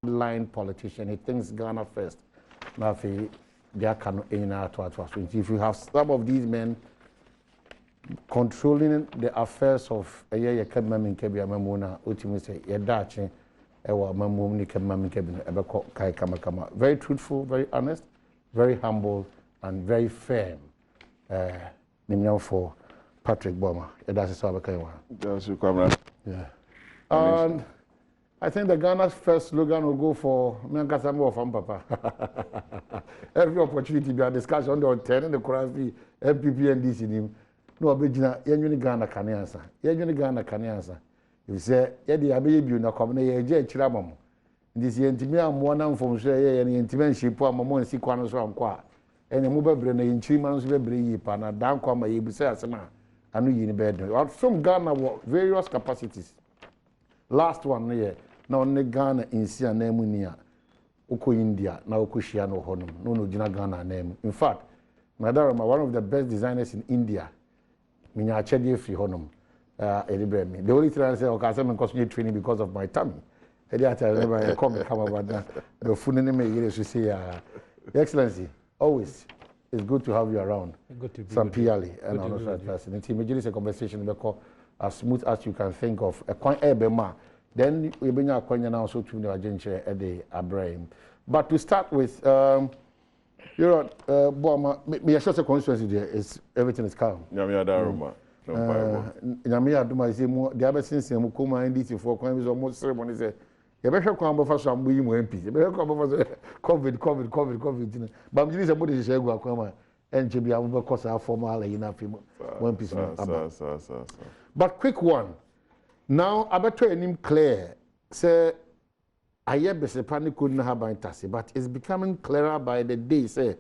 line politician. He thinks Ghana first. Now, if you have some of these men controlling the affairs of a year, very truthful, very honest, very humble, and very firm. For Patrick Boma. That's yeah. And I think the Ghana's first slogan will go for Menkasamo of Papa. Every opportunity be a discussion on 10 and the Kurasi, MPP and DC. No, Abijina, Yeni Ghana can answer. Yeni Ghana can answer. If you say, Yedi Ababy, you know, come near J. Chiramam. This Yentimia, one from Shay and Intimanship, Mamma and Sequanos from Qua. And a mobile brain in 3 months, we bring Pana, down come a Busasama, and we in bed. Some Ghana various capacities. Last one year, now Ghana in Sia Nemunia, Uko India, now Kushiano Honum, no Jina Ghana name. In fact, Madam, one of the best designers in India, Minya Chedi Free Honum, the only thing I say, okay, I'm continuing training because of my tummy. I never come about that. The food name is to say, Excellency. Always, it's good to have you around. Good to be some PLE and another person. It's immediately a conversation because as smooth as you can think of a coin ebema. Then we bring our coin now so to the agenda at the Abraham. But to start with, you know, Boma, me assure the constituency there is everything is calm. Nyamia Daruma. Nyamia Duma is more the other since Mukuma and DC for coin is almost ceremony. You better come for some MPs. You better come for COVID. But I'm just about to say, go come and to be able to our formal enough one piece. But quick one. Now, I better name clear. Say, I have been panic couldn't have by Tassi, but it's becoming clearer by the day. Say,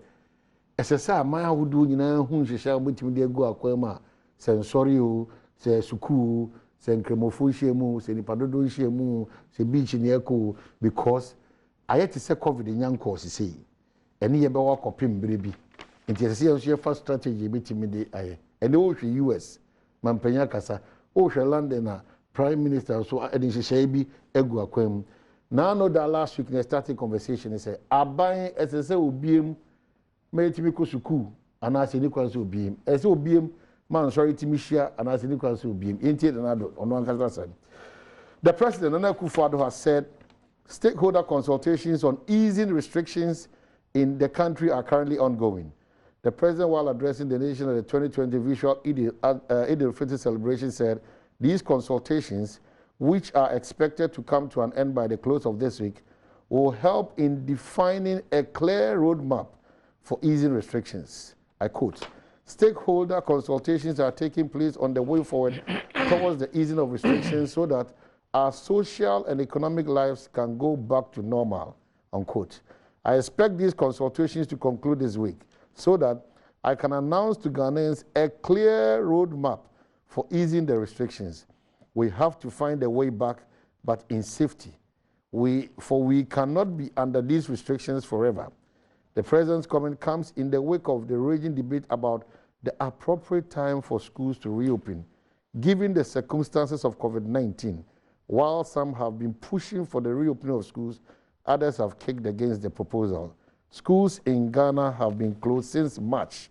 as I say, my who do you know whom she shall meet me go aquema, sensorio, say suku. Say Cremofushemu, say Nipadodo Shemu, say beach in Echo, because I had to say COVID in young course, say, and he ever walk up him, baby. It is a first strategy between me, and the US, Mampenya Casa, Osha London, Prime Minister, so I didn't say, be Egu Aquem. Now, no, that last week, they started conversation and say, I buy SSA will be him, made to be Kosuku, and I say Nicholas will be him. As will be him. Man, sorry to share and as Nicholas will be in Addo on one side. The president, Nana Akufo-Addo, has said stakeholder consultations on easing restrictions in the country are currently ongoing. The president, while addressing the nation at the 2020 visual Eid al-Fitr celebration, said these consultations, which are expected to come to an end by the close of this week, will help in defining a clear roadmap for easing restrictions. I quote, stakeholder consultations are taking place on the way forward towards the easing of restrictions so that our social and economic lives can go back to normal, unquote. I expect these consultations to conclude this week so that I can announce to Ghanaians a clear roadmap for easing the restrictions. We have to find a way back, but in safety. For we cannot be under these restrictions forever. The president's comment comes in the wake of the raging debate about the appropriate time for schools to reopen, given the circumstances of COVID-19. While some have been pushing for the reopening of schools, others have kicked against the proposal. Schools in Ghana have been closed since March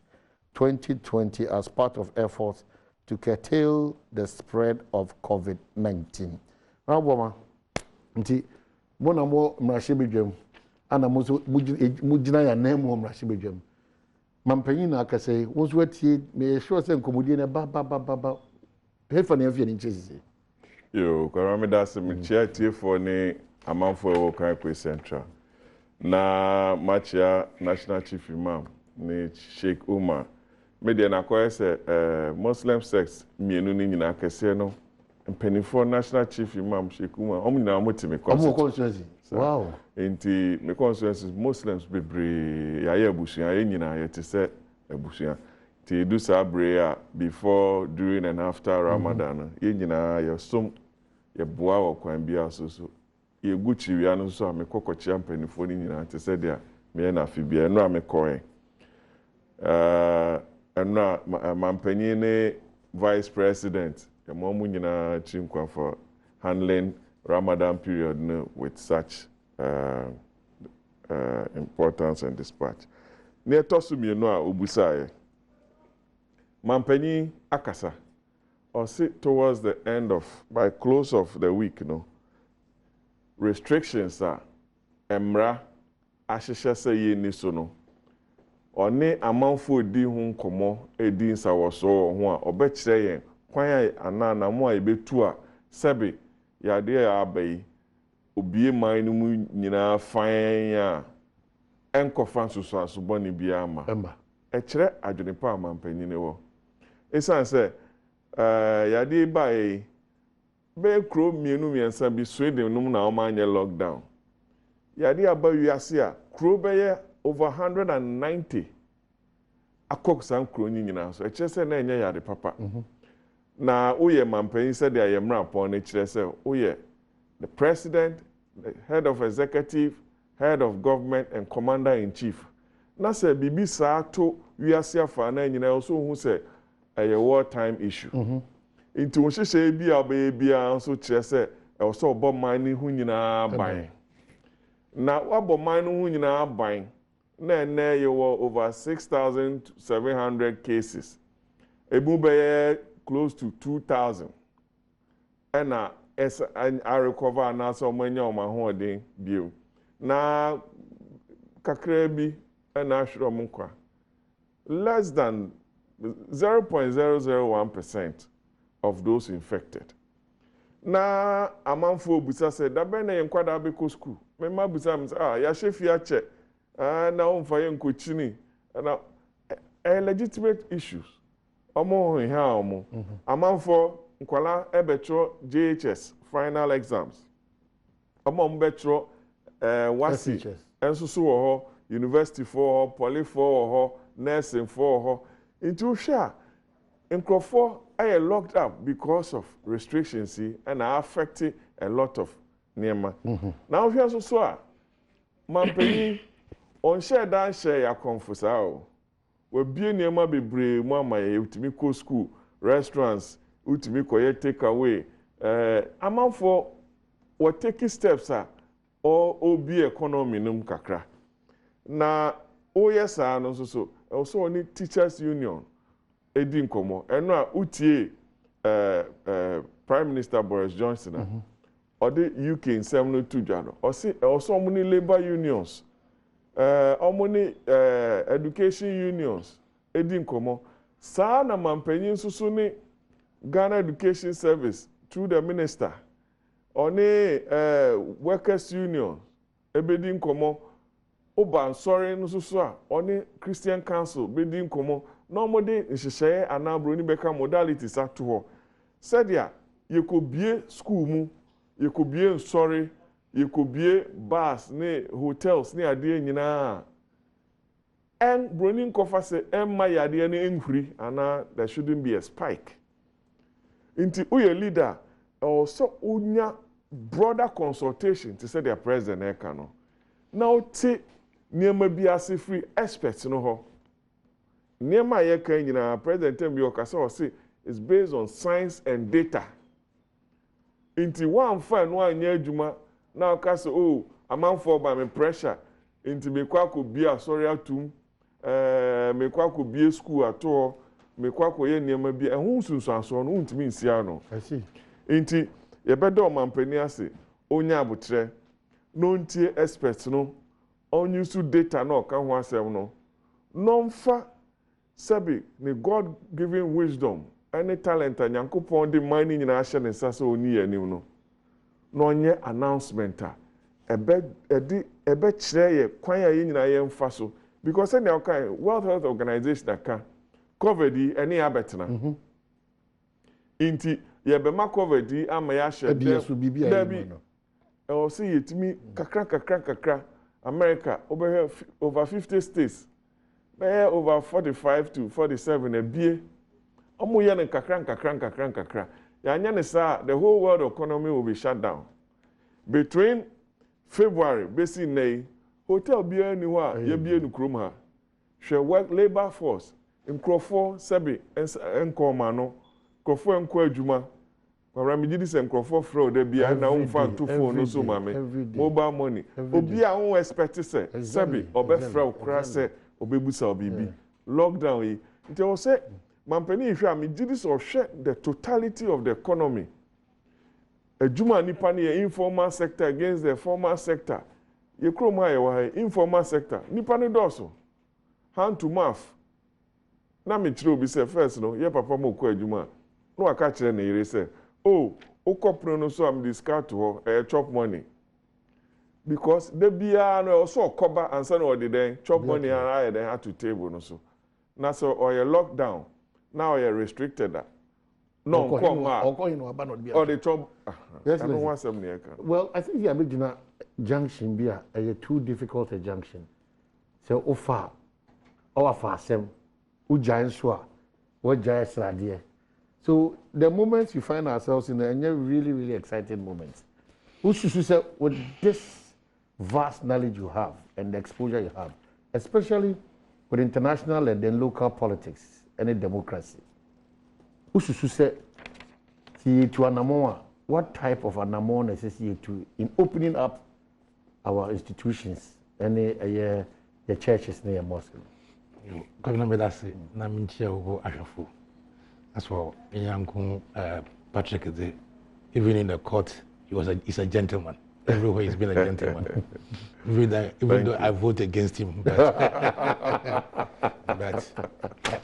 2020 as part of efforts to curtail the spread of COVID-19. Now, Boma, nti bona mo mrashibidwem ana mo so mujina ya name mo mrashibidwem. Mampanyin na akase wo so atie me sure say nkomodie na ba hefa na afie ni nchese. Yo, kwa me da se me chia tie for ni amanfo e wo kan kwe central. Na machia national chief imam ni Sheikh Umar. Me de na kwa se Muslim sects mienu ni nyina akase no. Mpenifo national chief imam Sheikh Umar omnyina motime constituency. Wow. Inti me constituency Muslims bebre ya ebusuan ye nyina ye te se ebusuan. Ti do sa prayer before, during and after Ramadan. Ye nyina ye som ye boa wo kwan bia so. Ye guchi wi anu so me kokochi mpenifo ni nyina te se dia me na fi bia no amekoe. Eno mampani ne vice president the momu nyina chinkwa for handling Ramadan period no with such importance and dispatch. Near Tosumino, Ubusai, Mampeni Akasa, or sit towards the end of, by close of the week, restrictions are Emra, Ashisha say Nisono, or ne amanfo di hun komo edi nsawoso ho a obekire yen kwan anana mo a ebetu a sebe yade ya abai obie man no mu nyina fan a enkofa nsusu asoboni bia ma ekire adwene pa amampanyine wo esan se yade bai be kro mienu miensa bi Sweden num na o manye lockdown yade aba wiase a kro be ye over 190 akok san kro nyina so ekire se na enye yade papa na oye mampanyin se de ayemra upon na ekire se oye the president, the head of executive, head of government and commander-in-chief. Na se bibi sa to wiase afa na nyina so hu se a wartime issue. Inti wo hyehyɛ bi a bia so kyerɛ se e so obo man ni hu nyina ban. Na wabo man no hu nyina ban. Na ene ye over 6,700 cases. Ebu be close to 2,000. And I recover na so manya o ma ho den bio. Na kakra bi na ahwere mo kwa. Less than 0.001% of those infected. Na amanfo busa said da be na yen kwada be ko school. Me ma busa me ya shefi ache. Na on fa yen ko chini. Na legitimate issues. Omo hin ha omo. Amanfo nkwala ebetro JHS final exams. Omo mbetro wasi enso so wo ho university for poly for ho nursing for ho. Into sha nkrofo are locked up because of restrictions and are affecting a lot of nema. Now if you so a mampeni on share dan share ya confusa o. We bie nema bebre mu amaye utimi ko school, restaurants, utimi koye take away. Amanfo we take steps or obi economy num kakra. Na oyesa no so also only teachers union edi nkomo eno a utie Prime Minister Boris Johnson or the UK in 702 jano or see also many labor unions many education unions edi nkomo sa na mampanyin susu ni Ghana Education Service through the minister oni workers union ebedi nkomo oban sorry no susu a oni Christian Council bedi nkomo no mode nhyehyɛ anabro ni beka modalities ato ho said ya yekobie school mu yekobie sorry yekobie bars ne hotels ne ade nyina en bronin kofa se emma yade ne enhuri ana there shouldn't be a spike inti uye leader also unya broader consultation to say their president eka no now ti niema bi ase free experts no ho niema ye kan nyina president bi okasa o say is based on science and data inti one fa no anya adwuma na okasa oh amanfo ba me pressure inti me kwa ko bia sorry atum me kwa ko bia school ato me kwa ko ye niema bi ehun sunsuaso no untimi nsia no I see inti ye bedo mampani ase onya abotre no ntie experts no on use data no ka ho asem no no mfa sabi ni God given wisdom any talent anyankopon de mining nyina ahye ne sase oni yanim no no onye announcement ebe kire ye kwan ya ye nyina ye mfa so because any okay World Health Organization aka COVID any abetna inti ye be ma COVID ama ya hye de o see yetimi kakra America over 50 states over 45 to 47 ebie omo ye ne kakra ya nya ne sa the whole world economy will be shut down between February basi nay hotel bia ni ho a ye bia ni krom ha hwe work labor force nkrofo sabi enkoma no krofo enko adwuma Kwabra me gidi se nkrofo fro de bia na wo fa to phone no so mame mobile money obi a won expect say sabi obefra okra say obebusa obibi lockdown yi nti wo say mampani hwe me gidi so hwe the totality of the economy ejuma nipa ne informal sector against the formal sector ye kroma ye wa informal sector nipa ne doso hand to mouth na me kire obi say first no ye papa mo ko ejuma no aka kire na yire say oh okopro no so am discard to chop money because the bia no also cover answer no the then chop money and I then had to table no so na so or you lockdown now you're restricted that no come or the chop yes, I don't want some near. Well, I think the original junction be a too difficult a junction. So offer some giant swa what giant idea. So the moments you find ourselves in are really exciting moments. We should say with this vast knowledge you have and the exposure you have, especially with international and then local politics and democracy. We should say to Anamoa, what type of Anamoa necessary to in opening up our institutions and the churches near mosque. Governor Medasi, Naminchia Ugo Ashafu. That's for young Patrick is there. Even in the court, he's a gentleman. Everywhere he's been a gentleman. even though I vote against him, but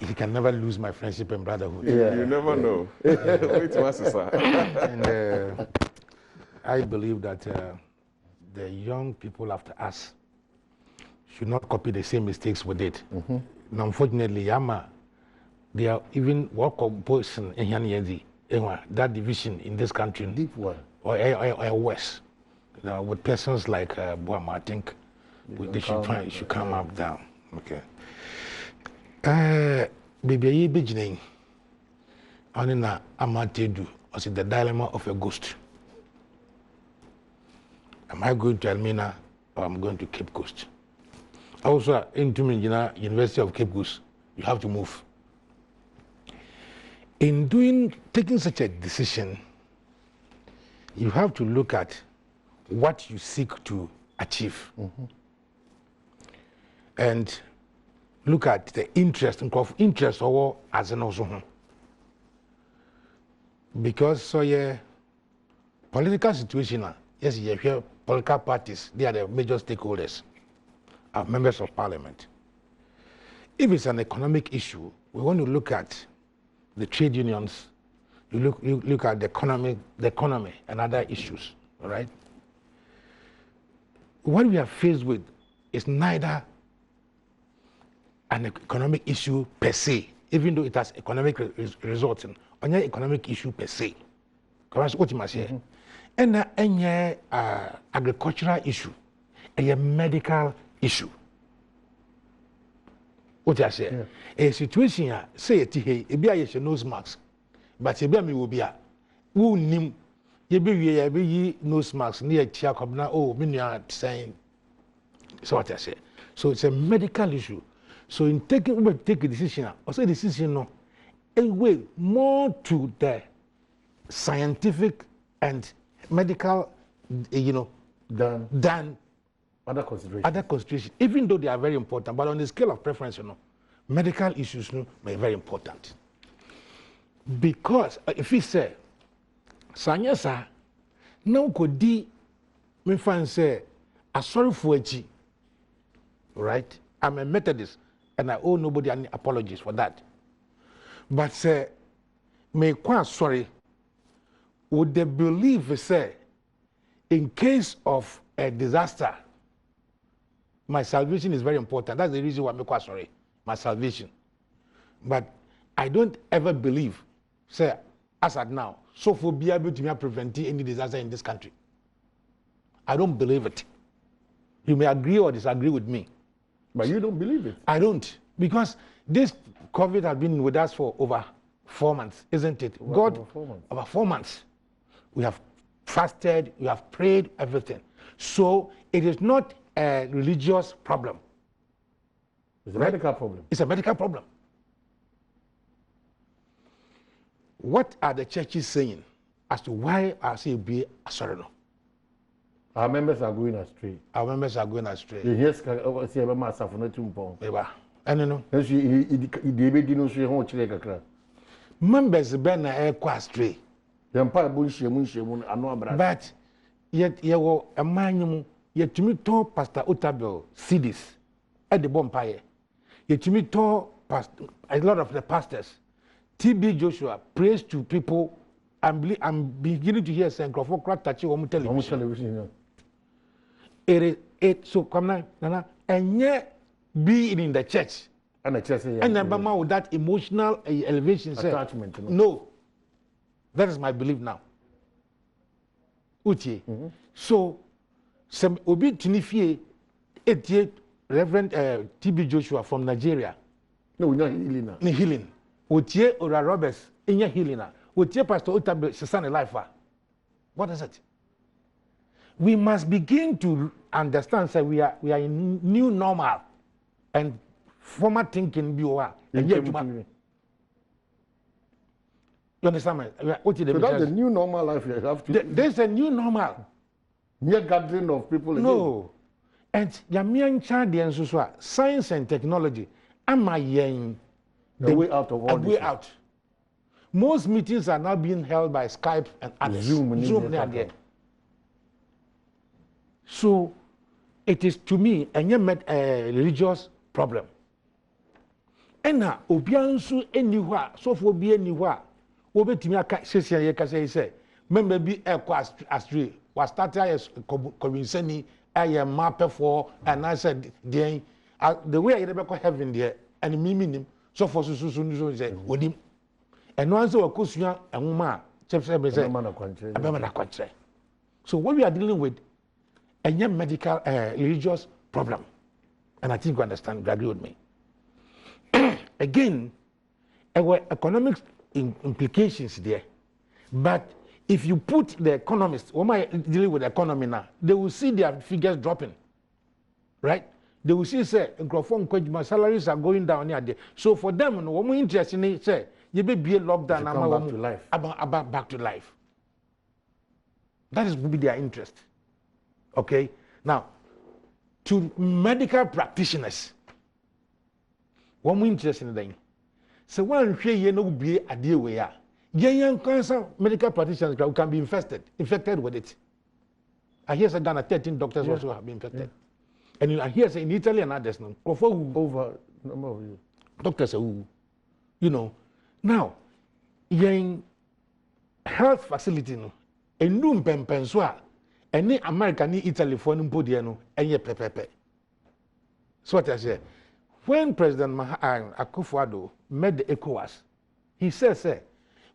he can never lose my friendship and brotherhood. Yeah. You never know. Wait to ask, sir. And I believe that the young people after us should not copy the same mistakes we did. And unfortunately, Yama, they are even what composition in that division in this country, Deep one or worse. With persons like Badwam, I think they should come up down. Okay. Baby, beginning. Anina Amatedu, I see the dilemma of a ghost. Am I going to Elmina or am I going to Cape Coast? Also, into University of Cape Coast, you have to move. In taking such a decision, you have to look at what you seek to achieve and look at the interest or as an also because political situation yes you hear political parties, they are the major stakeholders, are members of parliament. If it's an economic issue, we want to look at the trade unions, you look at the economy and other issues, all right? What we are faced with is neither an economic issue per se, even though it has economic results, on an economic issue per se. What you must say. And any agricultural issue, a medical issue. What I say? A situation, say it here, it be a nose mask, but it be me will be a who nim. You be nose marks near Chiacobna, oh, many are saying. So what I say. So it's a medical issue. So in take a decision, or say decision no, a way more to the scientific and medical, than other considerations. Other considerations, even though they are very important, but on the scale of preference, medical issues are very important. Because if we say, Sanyasa, now could me find say, I'm sorry for it, right? I'm a Methodist, and I owe nobody any apologies for that. But say, me quite sorry, would they believe say, in case of a disaster, my salvation is very important. That's the reason why I'm quite sorry, my salvation. But I don't ever believe, say, as at now, so for be able to prevent any disaster in this country. I don't believe it. You may agree or disagree with me. But you don't believe it? I don't. Because this COVID has been with us for over 4 months, isn't it? Over 4 months. Over 4 months. We have fasted, we have prayed, everything. So it is not a religious problem. It's a medical problem. It's a medical problem. What are the churches saying? as to why I say be sorry no. Our members are going astray. Our members are going astray. Yes, see a master for no tumpo. And you know, members ben a astray. The empire bullshit, But yet you were a man, yet to me told Pastor Otabil CDs at the bonfire. Yet to me told a lot of the pastors. TB Joshua prays to people. I'm beginning to hear saying Crawford crack touching on television. It so come now, Nana, and yet being in the church. And the church and remember with that emotional elevation attachment. No. That is my belief now. Uche. So some obi tinifie etie Reverend TB Joshua from Nigeria. No, not healing. Ni healing. Utie Ora Roberts in your healing. Utie Pastor Otabe Sesane life. What is it? We must begin to understand that we are in new normal and former thinking be over. You understand me? So that's the new normal life you have to. There's a new normal. Mere gathering of people. No. And Yamian Chadi and Suswa, science and technology, am I the way out of all this? Way out. Most meetings are now being held by Skype and others. Zoom there. So it is to me a religious problem. And now, Obiansu anywhere, so for be anywhere. Obetimi aka sese ye kase say member bi ekwa astray was started as convincing a map for and I said the way I never heaven there and me so for so say odim and no answer wakosua enwoma chepse be say abema na kwantre. So what we are dealing with a medical religious problem, and I think you understand, you agree with me. Again, our economic implications there, but if you put the economists, when I dealing with the economy now, they will see their figures dropping, right? They will see say my salaries are going down here. So for them, when we interested in say you may be a lockdown back to life. About back to life. That is will be their interest. Okay, now to medical practitioners, when we interested in them. So one share you know be a deal we are. Young cancer medical practitioners can be infected with it. I hear say Ghana 13 doctors also have been infected. And I hear say in Italy and others now. Over number of you. Doctors who, you know. Now, young health facility no, and Adom Mpensenpensenmu, and America ni Italy for no podium no, and ye pepepe. So what I say. When President Akufo-Addo met the ECOWAS, he says,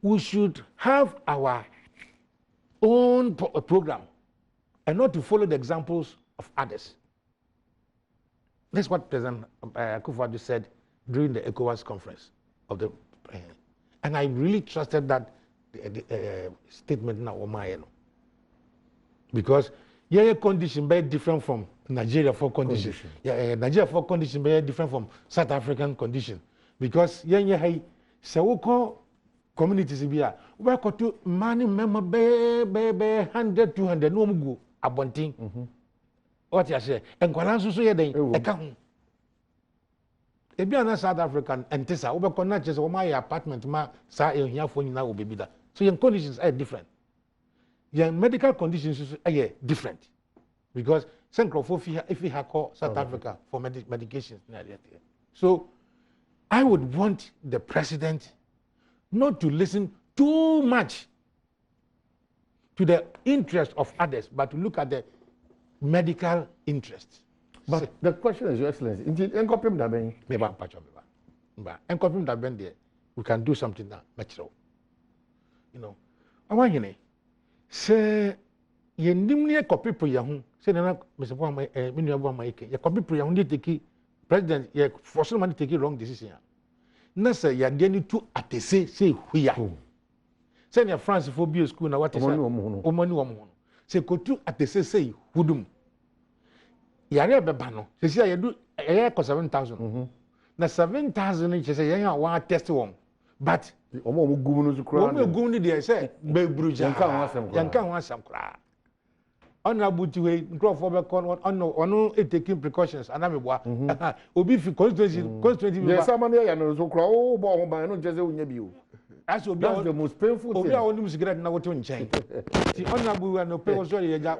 we should have our own program and not to follow the examples of others. That's what President Akufo-Addo said during the ECOWAS conference of the and I really trusted that statement now because your condition very different from Nigeria for condition. Yeah, Nigeria for condition very different from South African condition because so call communities here. We got to money member be 100 200 no go abonting. What you say? And kwalanso so ye den e ka ho. Ebi ana South African entisa we be not just my apartment ma sa ehia fo nyina wo bebi da. So your conditions are different. Your medical conditions are different because if we have called South Africa for medications. So I would want the president not to listen too much to the interest of others, but to look at the medical interest. But the question is, Your Excellency, we can do something now, natural. You know, I want you to say, you need copy for you. Say, Mr. Mike, you copy for you. Take president, you for someone to take wrong decision. Na say you are getting to at the say we are. Say your France for bio school na what is that? Say go to at the say hudum. Yare beba no. Say you do e cost 7,000. Na 7,000 you say you want test one. But omo gum no zukura omo gum ni de say be bruja yanka ho asem kra ona buti we nkrofo be kon ono taking precautions anameboa obi fi constituency yes amane ya no zukura o bo ho ban no jeze unya bi o as obi that's the most painful thing obi a wonu cigarette na woto nchen ti ona bu we no pe wo so ye ja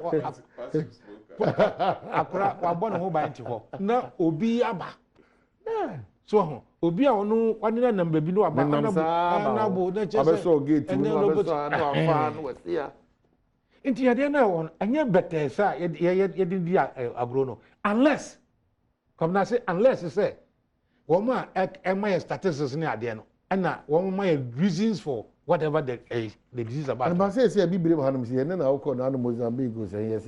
akura wa bo no ho ban ti ho na obi aba so obi a wonu wani na namba bi no aba na bu na chese abeso gate no abeso na afa no wesia inti yade na won anya better sa ye di agro no unless come na say unless say woman my statistics ni ade no na woman my reasons for whatever the disease about and ba say bibire ba hanum say na awko na Mozambique go say yes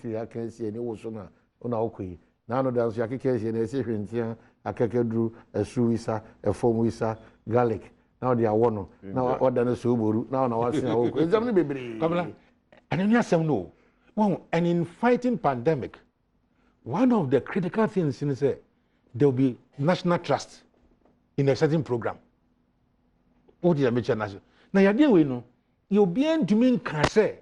ni aka say ni wo so na ona awko na no da so akeke say na say hwentia akeke duru esuwisa efomwisa garlic now they are one now order na so boru now na wase awko exam ni bibire kabla and you say no well and in fighting pandemic one of the critical things is say there will be national trust in a certain program. What is a major national? Now, you deal with no, you'll be in to mean can say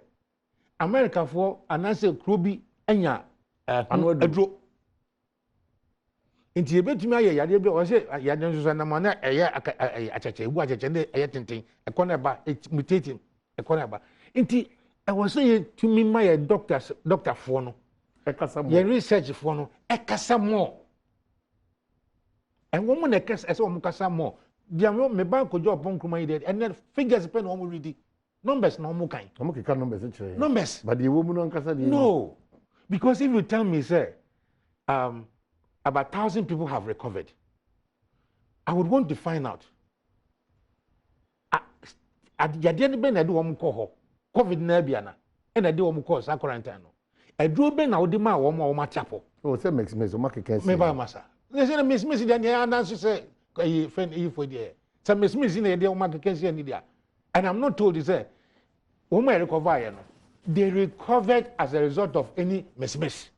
America for an answer Kruby and ya a draw. Into a bit to me, I did or say, I don't use a man a watch a tinting, a corner bar, it's mutating a corner bar. Into I was saying to me, my Dr. Fono, your research Fono, a Casamore. And woman as Mukasamo, the me bank job on Kumai, and then figures pen on ready. Numbers no more kind. Numbers, numbers. But the woman on Casa. No. Because if you tell me, say, about 1,000 people have recovered, I would want to find out. At Yadian Ben, I do one call COVID Nebiana, and I do one call Quarantine. I drew Ben out the ma or my chapel. Oh, that makes me so much. Maybe Massa. They say Miss Missy, then the answer say, a friend, for the some Miss Missy, they don't make a case in India. And I'm not told, say, woman recover, they recovered as a result of any miss.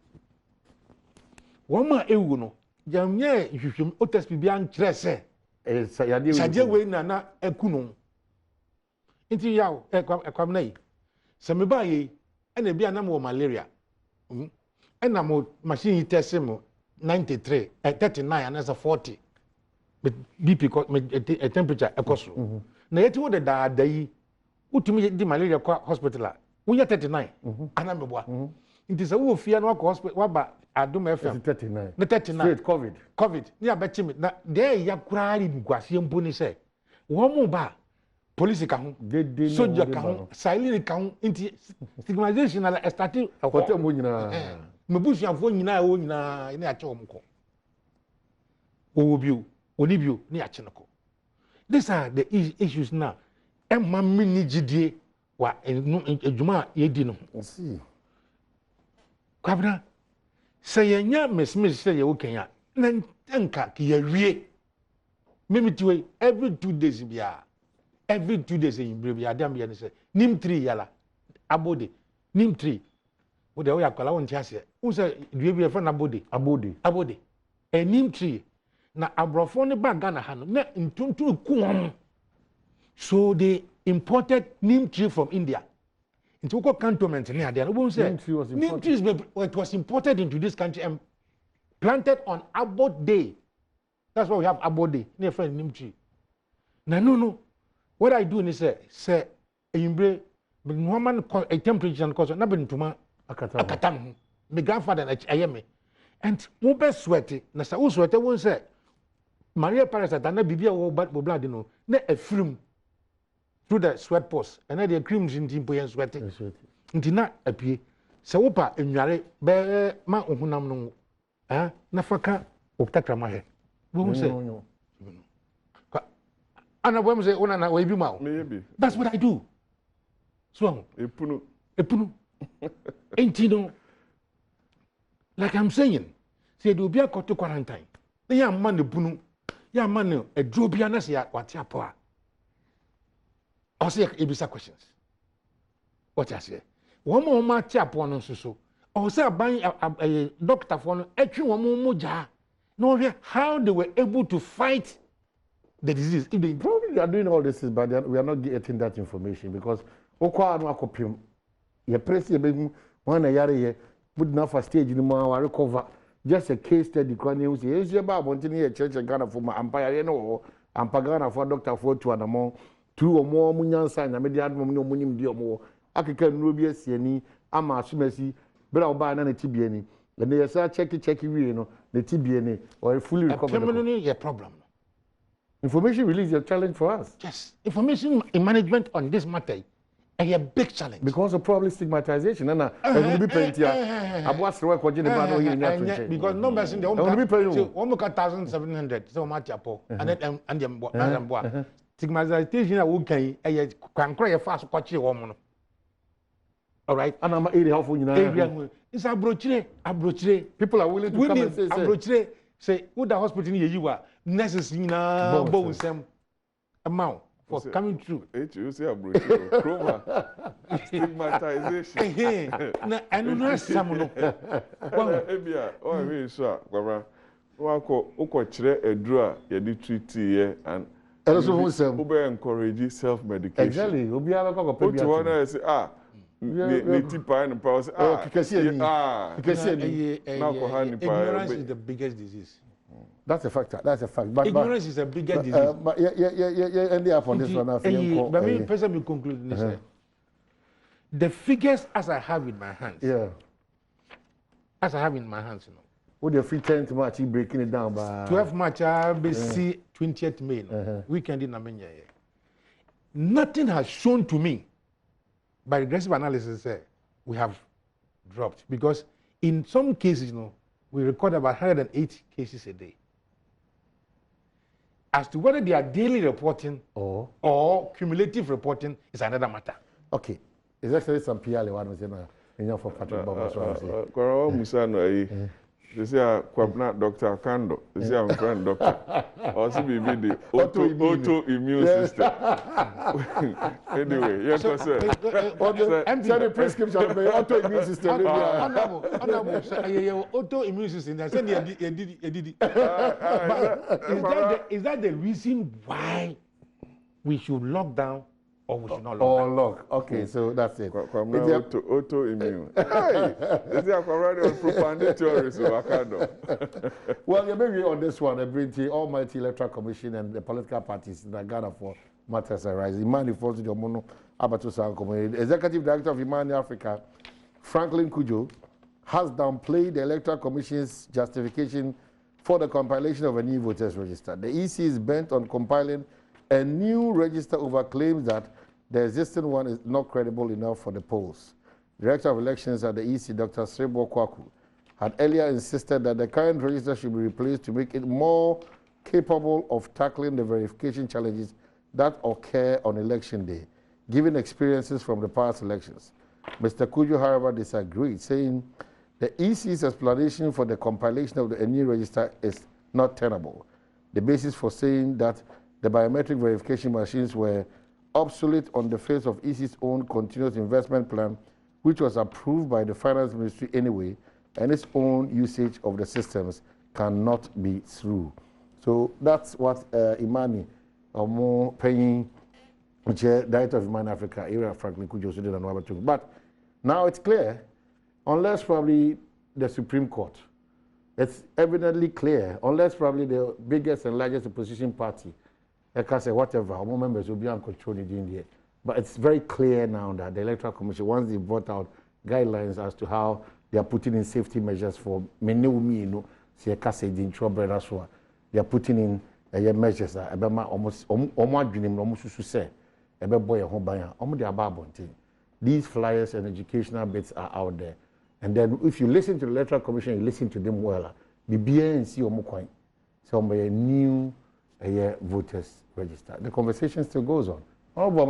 Woman, Euno, Jamie, if you should otes be beyond Tresse, Sadia way Nana, a Kuno. Into Yao, a comnay. Some buy and a be an animal malaria. And I'm machine testimo 93, at 39, and as a 40. But BP, a temperature, a cost. Now, yet what the day, what to me, the malaria hospital. We are 39, and I'm a boy. It is a wolf fear no hospital, what about Adom FM? 39. The 39. COVID. Yeah, but now, there you cry in Guasian Puni say, one more bar, police account, soldier account, silent account, stigmatization, and starting a hotel. Mabushi and phone in a chomko. Obu, Onibio, near Chinako. These are the issues now. And my mini GD, what in Juma, ye didn't see. Cabra say, ya Miss say, you can, then ye re. Maybe to every 2 days, every 2 days in Brivia, damn, and say, Nim 3 yalla, Abode, Nim 3. What the way I call on Chassia, who said, do you be a friend Abode, a Nim 3. Na abrofone ba Ghana ha no na ntuntu kuom so they imported neem tree from India into ko cantonment ne ade no bo say neem trees it was imported into this country and planted on Addo Day. That's why we have Addo Day near friend neem tree. Na no what I do is say imbre but woman a temperature and cause na be ntuma akatam my grandfather na ayeme and wo be sweat na sa wo sweat won say Maria parasite na bibia wo blood no na afrim through the sweat pores and na the creams in timpo yen sweat ntina apie se wo pa enware be ma ohunam no na faka oktakra ma he wo say ana wo say ona na we bi ma that's what I do so epunu entino like I'm saying say do be a to quarantine they am man the bunu ya man a drobia na say what apo I say ebisa questions what I say one more ma apo no so o say ban a doctor for no etwe one mo ja no how they were able to fight the disease if they we are doing all this, but we are not getting that information because okwa anu akopim. Ye press ye be one yare ye put na for stage ni mo recover. Just a case study kwa ni usi. Ye ba bontini ye church Ghana for ma ampa ye no ampa Ghana for doctor for to anamo two or more munyansa na me di admo no munim di omo. Akeka nuro bi asiani ama asumasi bra oba na tibie ni. And they say check we no the TBNA or fully recovered. Permanently a problem. Information release is a challenge for us. Yes, information in management on this matter is a big challenge. Because of probably stigmatization. And will be paying here. Because numbers in the home be paying 1,700 so much apo and then and them stigmatization okay can cry fast kwachi woman. All right. And I'm area helpful you it's abrochire. People are willing to come and say abrochire say who the hospital near you are necessary na bones them amount for coming through. You say abrochire chroma stigmatization. Na anu na samuno. Ebia o we so kwara wako ukwochire eduru a ye di treat ye and also who say who be encourage self medication. Exactly. Obi aba ko pe bi. What you want say ignorance is the biggest disease. That's a fact. That's a fact. But ignorance is the biggest disease. But yeah, end up on this one. Let me personally conclude this. The figures as I have in my hands. Yeah. As I have in my hands, you know. What the free 10th March, breaking it down by 12th March, BC 20th May. Weekend in Namenya. Nothing has shown to me. By regressive analysis, we have dropped because in some cases, you know, we record about 108 cases a day. As to whether they are daily reporting or cumulative reporting is another matter. Okay, is actually some PR one was in for Patrick Bob. They say Kwabna Dr. Kando. They say I'm friend doctor. Also be the autoimmune system. Anyway, yes, sir. The prescription of the autoimmune system. Autoimmune system. I said is that the reason why we should lock down? Or we should not lock. Okay, so that's it. Autoimmune. Hey, this is already on propaganda theories of Addo. Well, you may be on this one. I bring the Almighty Electoral Commission and the political parties in Ghana for matters arising. Imani falls to the Mono Abatu Sanko. Executive Director of Imani Africa, Franklin Kujo, has downplayed the Electoral Commission's justification for the compilation of a new voters register. The EC is bent on compiling a new register over claims that the existing one is not credible enough for the polls. Director of Elections at the EC, Dr. Srebo Kwaku, had earlier insisted that the current register should be replaced to make it more capable of tackling the verification challenges that occur on election day, given experiences from the past elections. Mr. Kujo, however, disagreed, saying the EC's explanation for the compilation of the new register is not tenable. The basis for saying that the biometric verification machines were obsolete on the face of EC's own continuous investment plan, which was approved by the Finance Ministry anyway, and its own usage of the systems cannot be through. So that's what Imani, more paying Director of Imani Africa, area Franklin Kujo, did and But now it's clear, unless probably the Supreme Court, it's evidently clear, unless probably the biggest and largest opposition party, like I say, whatever, our members will be on control in India. But it's very clear now that the Electoral Commission, once they brought out guidelines as to how they are putting in safety measures for many women, they are putting in measures that these flyers and educational bits are out there. And then if you listen to the Electoral Commission, you listen to them well, so a new voters register. The conversation still goes on. Oh, but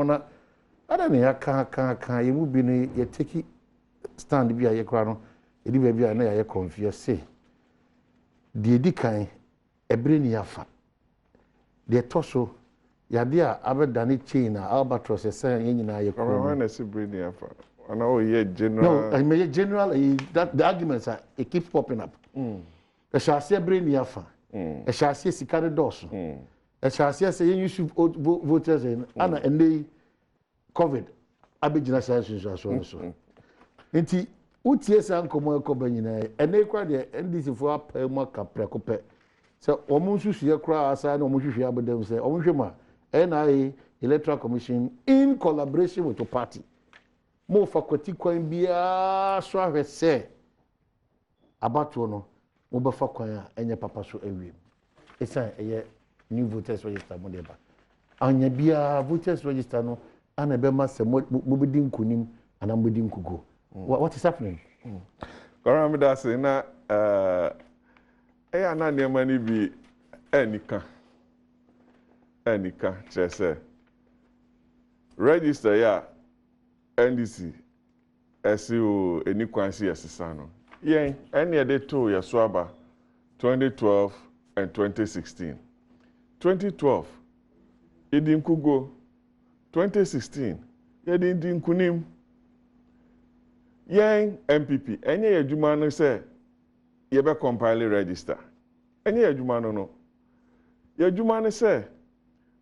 I don't know, you will be a take stand be a crown, it will be a confused say. The decay, a brain yafa. The torso, Yadia, Aberdani chain, albatross, a saying in a crown. I see brain yafa. I know ye general. No, I mean, general, that the arguments are, it keeps popping up. A chassis brain yafa. A chassis sicari dorsum. a chassis say you use voters in ana and they COVID abegina so nti utie san komo ekoba nyina ene kwa de NDC fo apema kaprekope se omo nsusuye kra asa na omo hwehwe abodam se omo hwema NIA Electoral Commission in collaboration with the party mo fakwati kwan bia so ahwese abato no mo be fa kwan a enye papa so awiem esan eye new voters register mo deba anya bia voters register no ana be ma se mo be din kunim ana mo din kugo. What is happening? Kora da say na na niam ni bi enika chese register ya NDC SEO enikwansi yesesa no yen ene de to yeso aba 2012 and 2016 2012 idin kugo 2016 idin kunim yen MPP enye yadwuma no se ye be compile register enye yadwuma no yadwuma no se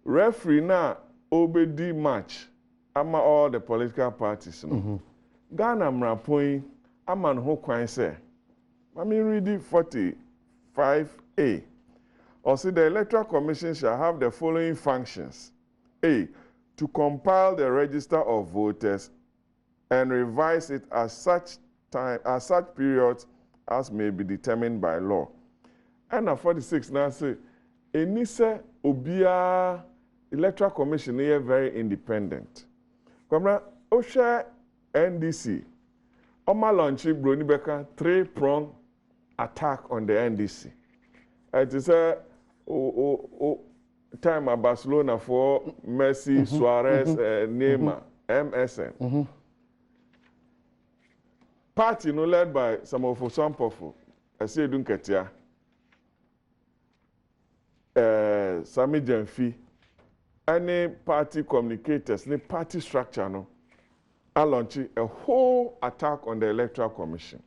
referee na obedi match ama all the political parties no Ghana mrapoi ama no ho kwan se mami read 45A or say the Electoral Commission shall have the following functions: A, to compile the register of voters and revise it at such periods as may be determined by law. And 46 now say, enise obia Electoral Commission is very independent. Kwamra osha NDC oma launch broni beka 3-prong attack on the NDC. It is a time at Barcelona for Messi, Suarez, Neymar, MSN. Party no led by some of Sampofu, Ase Dunketia, Sami Jenfi, any party communicators, any party structure no, are launching a whole attack on the Electoral Commission.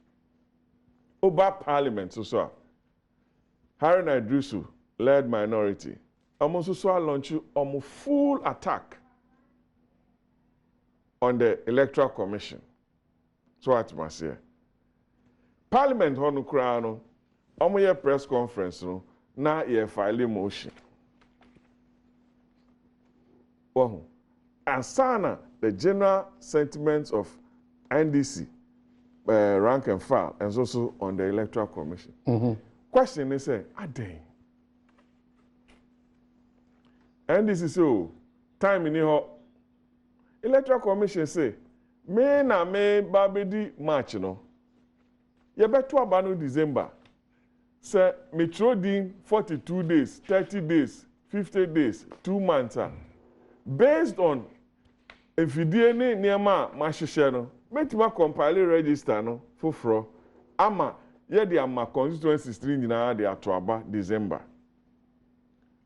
Over Parliament, so Harry Naidrusu led minority. Almost so launching a full attack on the Electoral Commission. So what must say? Parliament honu kra no omo ye press conference no na ye file motion. Well, asana the general sentiments of NDC rank and file and also on the Electoral Commission. Question is say Addo NDC so time in here Electoral Commission say me na me babedi march no ye beto aba no December say me throw din 42 days 30 days 50 days 2 months based on efidie ne niema ma hwehwe no metima compile register no foforo ama ye de ama constituencies 3 nyina de ato aba December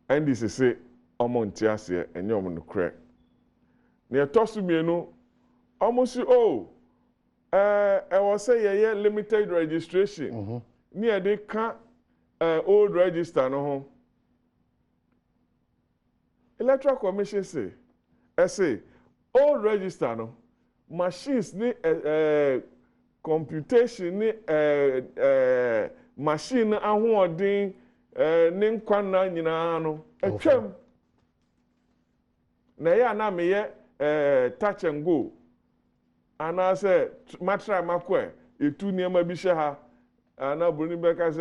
and this is say omonti ase enye omono kre ne tosu mienu almost I was say limited registration. Near they can old register no home. Electoral Commission say old register no machines ni computation ni machine ahoɔden ne nkwana nyinaa no atwam na ya na me touch and go. And I said, Matra Makwe, a 2 near my bisha, and I bring back as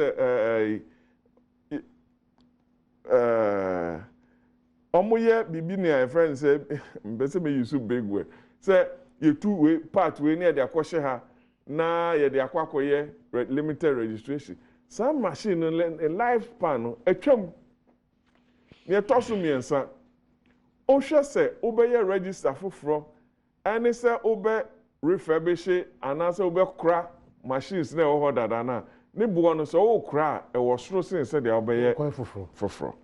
Omoye Bibinia, friend said, Bessame, you so big way. Say, you 2-way part way near the Aquasha, na ye the Aquacoye, limited registration. Some machine a live panel, a chum near Tossumi and son. Osha say, obey your register for and it's a obey. Refurbish and answer over cra machines na ho dada na ne buo no so o cra e wo soro sin se de obeye foforo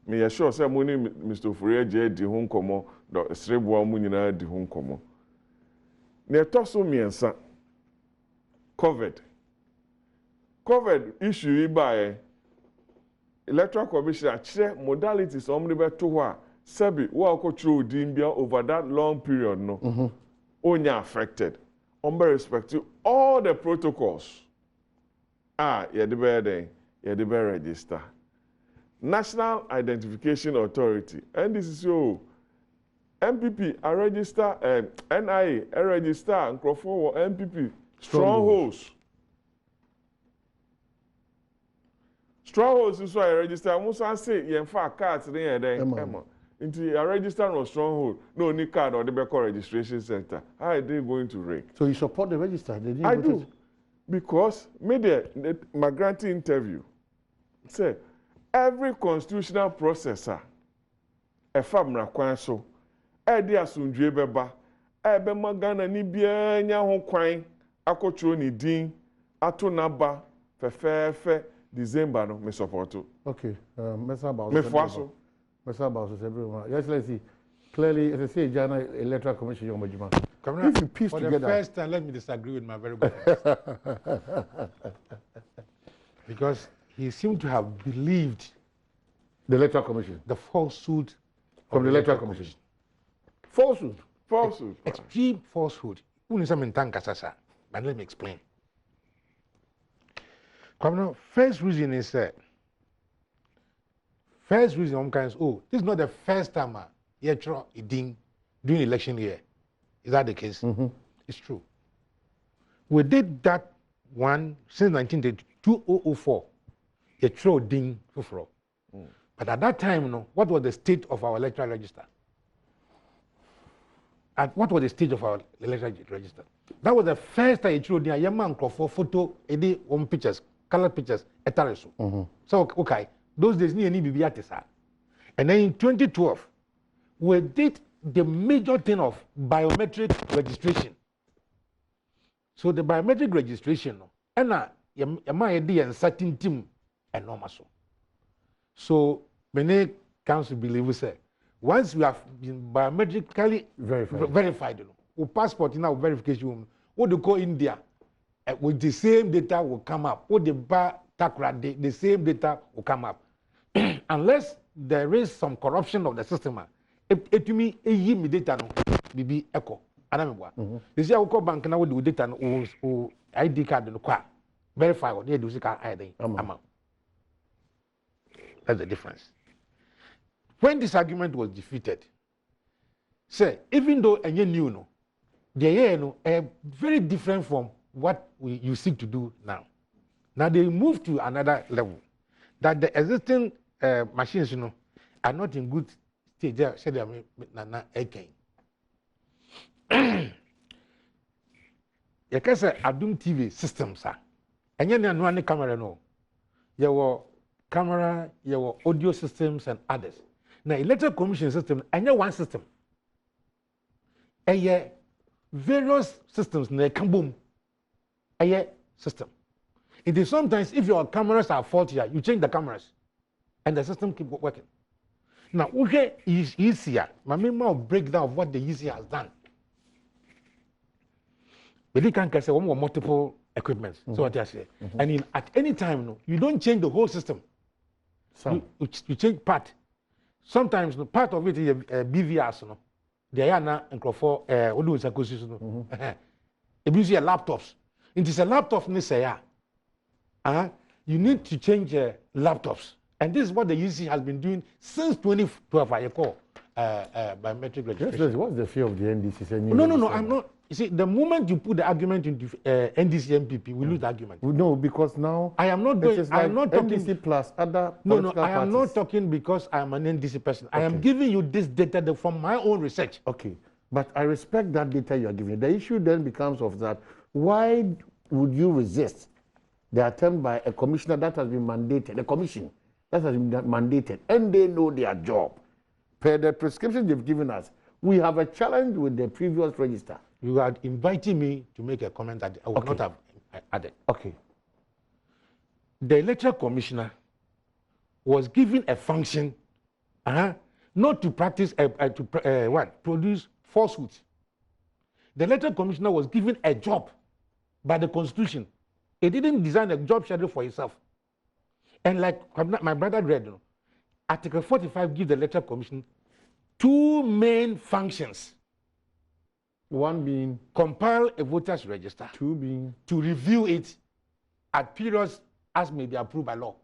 me ya sure say mo ni Mr. Ofori age di ho nkomo do srebuo mo nyina di ho nkomo ne toso miensa COVID issue yi bae electoral commission akyerɛ modalities ɔmo de bɛto hɔ a sɛbi wo akɔtwerɛ odin bia over that long period no onya affected ɔmo bɛ respect all the protocols yɛde bɛyɛ dɛn yɛde bɛ register National Identification Authority NDCCO MPP a register NIA a register nkurɔfoɔ wɔ MPP strongholds nso a register mo san say yɛmfa cards ne yɛ dɛn ɛma nti a register no stronghold no only card or the bɛkɔ registration center how are they going to rake? So you support the register? I do, because my granting interview say every constitutional processor ɛfa mmara kwan so ɛde asomdwe bɛba ɛbɛma Ghana ni biara nya ho kwan akɔtwerɛ ne din ato naba fɛfɛɛfɛ December no me support. Okay, Mr. About Mr. everyone. Yes, let's see. Clearly, as I say, Ghana Electoral Commission, if you piece for together. The first time, let me disagree with my very good friend. Because he seemed to have believed the Electoral Commission, the falsehood from the Electoral Commission. Falsehood. Falsehood. Extreme falsehood. But let me explain. First reason is this is not the first time during election year. Is that the case? It's true. We did that one since 2004. Ding for. But at that time, what was the state of our electoral register? What was the stage of our electoral register? That was the first time it showed for photo, pictures, color pictures, etc. So, okay, those days, and then in 2012, we did the major thing of biometric registration. So the biometric registration, and a certain team enormous. So many council believers say, once we have been biometrically verified, our passport in our verification, what they call India, with the same data will come up. What the the same data will come up. Unless there is some corruption of the system, it to me me data no bibi echo. Anamwa. This year we call bank now with the data no ID card no kwa verify what they do ID amount. That's the difference. When this argument was defeated, say even though any new no, they very different from what you seek to do now. Now they move to another level. That the existing machines, are not in good state. They say they are na again. You can say Adom TV systems are. And you know any camera no. Your camera, your audio systems and others. Now electoral commission system, and one system. And various systems na come boom. A system. It is sometimes if your cameras are faulty, you change the cameras, and the system keep working. Now, okay, is easier. My memory breakdown of what the easier has done. But you can say one more multiple equipments. So what I say, and at any time, you don't change the whole system. You change part. Sometimes part of it is BVRs. They are now and for what do we say? It is laptops. It is a laptop you need to change laptops. And this is what the UC has been doing since 2012, I call biometric registration. Yes, what's the fear of the NDC? No, I'm not. You see, the moment you put the argument into NDC MPP, we lose the argument. No, because now I am not going. I am not talking. NDC plus other No, I am not talking because I am an NDC person. Okay. I am giving you this data from my own research. Okay, but I respect that data you are giving. The issue then becomes of that. Why would you resist the attempt by a commissioner that has been mandated, a commission that has been mandated, and they know their job? Per the prescription they've given us, we have a challenge with the previous register. You are inviting me to make a comment that I would not have added. Okay. The electoral commissioner was given a function, not to practice, produce falsehoods. The electoral commissioner was given a job by the constitution. He didn't design a job schedule for himself. And like my brother read, Article 45 gives the Electoral Commission 2 main functions. One being compile a voters register. 2 being to review it at periods as may be approved by law.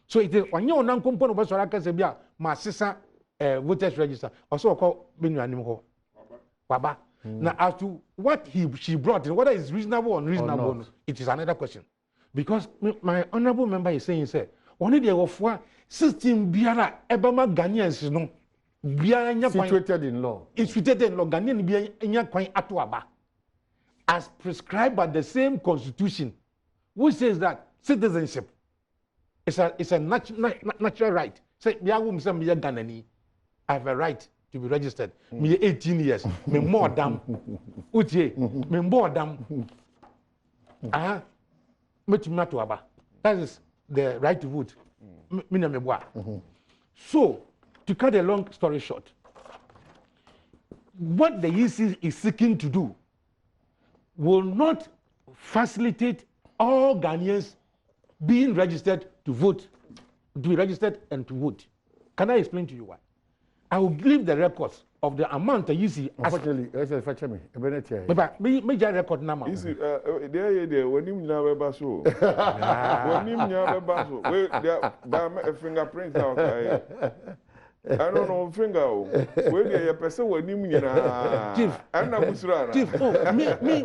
So it is when you non component of Soraka my sister voters register also called Benuanimo Baba. Now as to what she brought in, whether it's reasonable or unreasonable, it is another question. Because my honorable member is saying, say, only there were 16 biara ebama Ghanaians no situated in law. It's situated in law. Ghanaian biara kwan atuaba as prescribed by the same constitution, which says that citizenship is a natural right. Say, I have a right to be registered. Me 18 years. Me more damn. Utie. Me more damn. That is the right to vote. So, to cut a long story short, what the EC is seeking to do will not facilitate all Ghanaians being registered to vote, to be registered and to vote. Can I explain to you why? I will give the records of the amount that you see. Unfortunately, I fetch me. But major record number. You see, there when you never pass so. When you never pass so, there fingerprints out. I don't know finger. When you person when you Chief, I'm not Musra. Chief,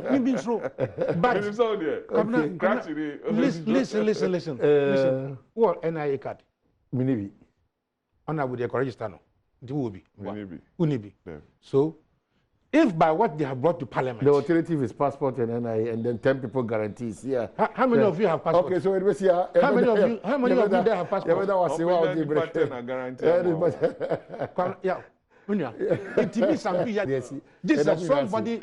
me be true. But listen. What NIA card? Minibi. Honor with the register no. It will be. Unibi. Yeah. So, if by what they have brought to Parliament, the alternative is passport and NIA, and then 10 people guarantees. Yeah. How many of you have passport? Okay, so it was here. How many of you there have passport? Yeah. It means something. This is somebody.